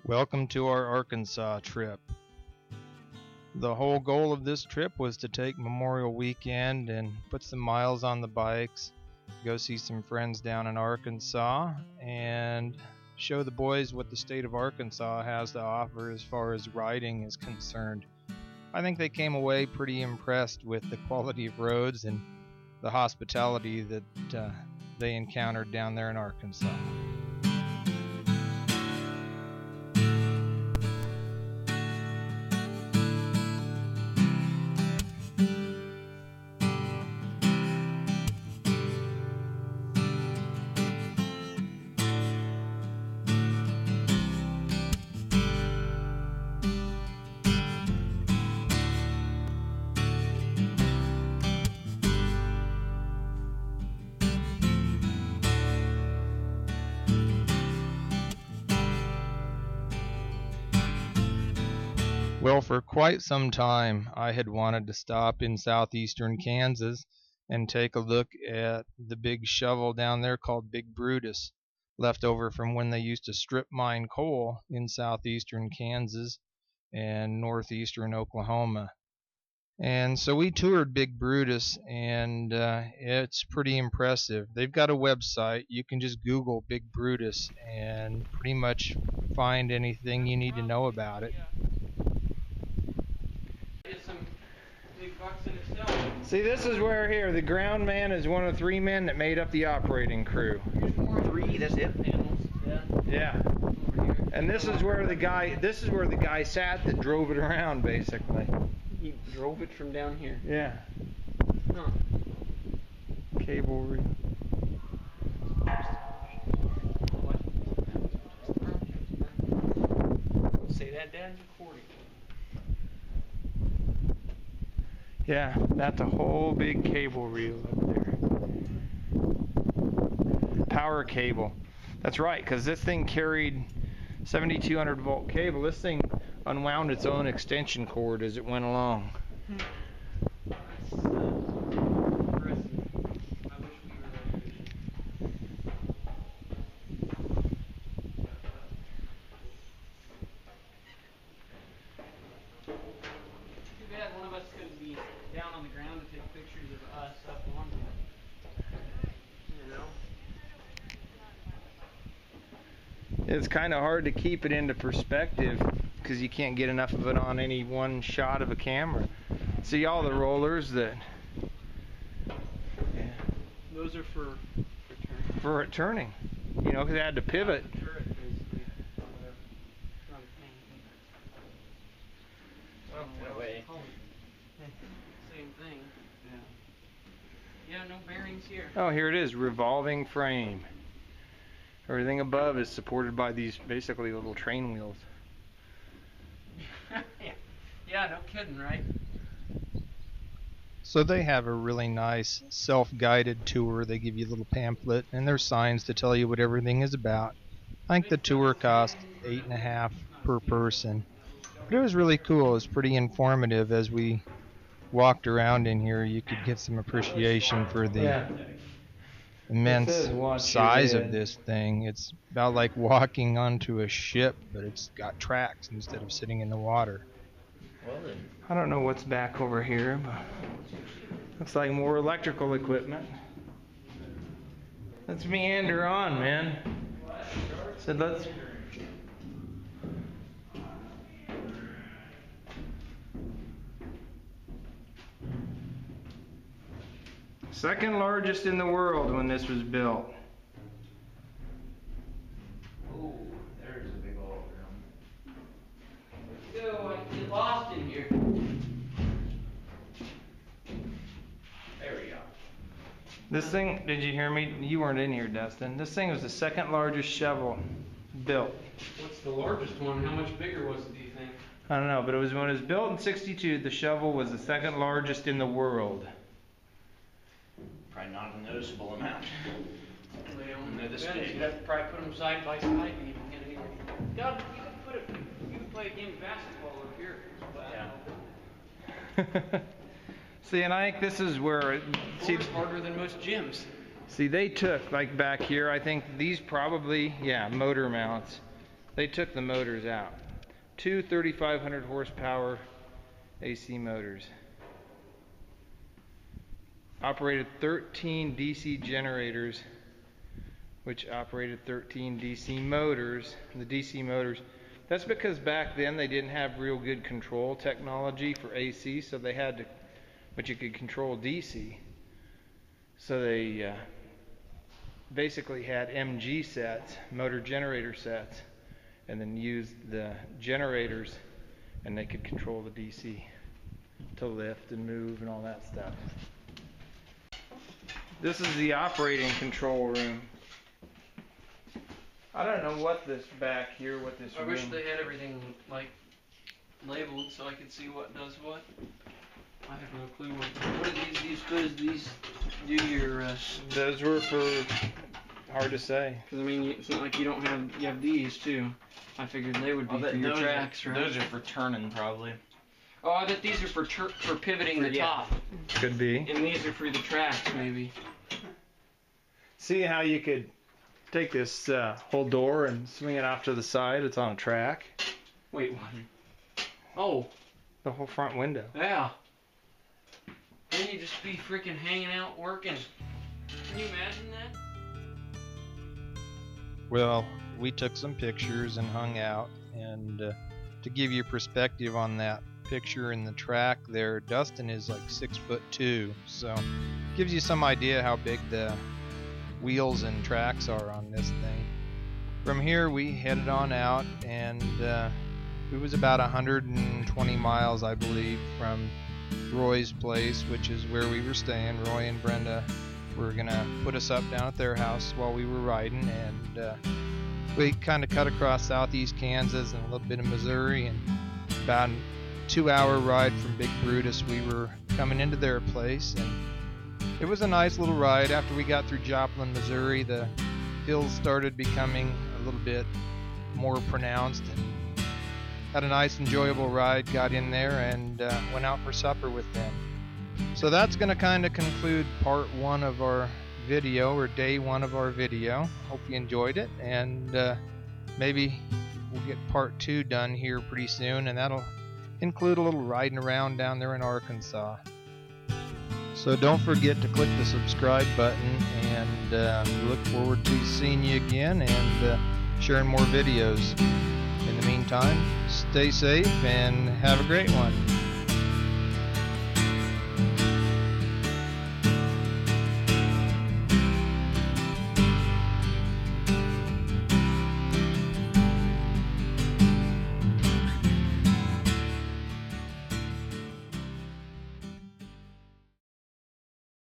Welcome to our Arkansas trip. The whole goal of this trip was to take Memorial Weekend and put some miles on the bikes, go see some friends down in Arkansas, and show the boys what the state of Arkansas has to offer as far as riding is concerned. I think they came away pretty impressed with the quality of roads and the hospitality that they encountered down there in Arkansas. Well, for quite some time, I had wanted to stop in southeastern Kansas and take a look at the big shovel down there called Big Brutus, left over from when they used to strip mine coal in southeastern Kansas and northeastern Oklahoma. And so we toured Big Brutus, and it's pretty impressive. They've got a website. You can just Google Big Brutus and pretty much find anything you need to know about it. See, this is where here the ground man is one of 3 men that made up the operating crew. 3, that's it. Yeah. And this is where the guy sat that drove it around, basically. He drove it from down here. Yeah. Huh. Cable reel. Say that, Dad's recording. Yeah, that's a whole big cable reel up there. Power cable. That's right, because this thing carried 7,200 volt cable. This thing unwound its own extension cord as it went along. Down on the ground to take pictures of us up on there. It's kind of hard to keep it into perspective because you can't get enough of it on any one shot of a camera. See all the rollers that... Yeah. Those are for turning. For turning. You know, because they had to pivot. Same thing. Yeah, no bearings here. Oh, here it is, revolving frame. Everything above is supported by these basically little train wheels. Yeah, no kidding, right? So they have a really nice self-guided tour. They give you a little pamphlet and there's signs to tell you what everything is about. I think the tour cost $8.50 per person. But it was really cool. It was pretty informative. As we walked around in here, you could get some appreciation for the immense size of this thing. It's about like walking onto a ship, but it's got tracks instead of sitting in the water. I don't know what's back over here, but looks like more electrical equipment. Let's meander on, man. Said let's... Second largest in the world when this was built. Oh, there's a big old room. So I get lost in here. There we go. This thing, did you hear me? You weren't in here, Dustin. This thing was the second largest shovel built. What's the largest one? How much bigger was it, do you think? I don't know, but it was when it was built in '62, the shovel was the second largest in the world. Probably not a noticeable amount. They And they're this You'd big. have to probably put them side by side and even get anywhere. God, you could play a game of basketball up here. Yeah. See, and I think this is where... It's harder than most gyms. See, they took, like back here, I think these probably, motor mounts. They took the motors out. Two 3,500 horsepower AC motors. Operated 13 DC generators, which operated 13 DC motors. The DC motors, that's because back then they didn't have real good control technology for AC, so they had to, but you could control DC. So they basically had MG sets, motor generator sets, and then used the generators, and they could control the DC to lift and move and all that stuff. This is the operating control room. I don't know what this back here, what this I room. wish they had everything like labeled so I could see what does what. I have no clue what are these used for. Is these do your Those were for, hard to say. because I mean it's not like you don't have, you have these too. I figured they would be for your tracks, right? Those are for turning, probably. Oh, I bet these are for pivoting the top. Could be. And these are for the tracks, maybe. See how you could take this whole door and swing it off to the side? It's on a track. Wait, what? Oh, The whole front window. yeah. Then you just be freaking hanging out working. Can you imagine that? Well, we took some pictures and hung out, and to give you perspective on that picture in the track there, Dustin is like 6'2", so gives you some idea how big the wheels and tracks are on this thing. From here we headed on out, and it was about 120 miles, I believe, from Roy's place, which is where we were staying. Roy and Brenda were gonna put us up down at their house while we were riding, and we kind of cut across southeast Kansas and a little bit of Missouri, and about a 2-hour ride from Big Brutus we were coming into their place. And it was a nice little ride. After we got through Joplin, Missouri, the hills started becoming a little bit more pronounced, and had a nice enjoyable ride. Got in there and went out for supper with them. So that's going to kind of conclude part 1 of our video, or day 1 of our video. Hope you enjoyed it, and maybe we'll get part 2 done here pretty soon, and that'll include a little riding around down there in Arkansas. So don't forget to click the subscribe button, and look forward to seeing you again and sharing more videos. In the meantime, stay safe and have a great one.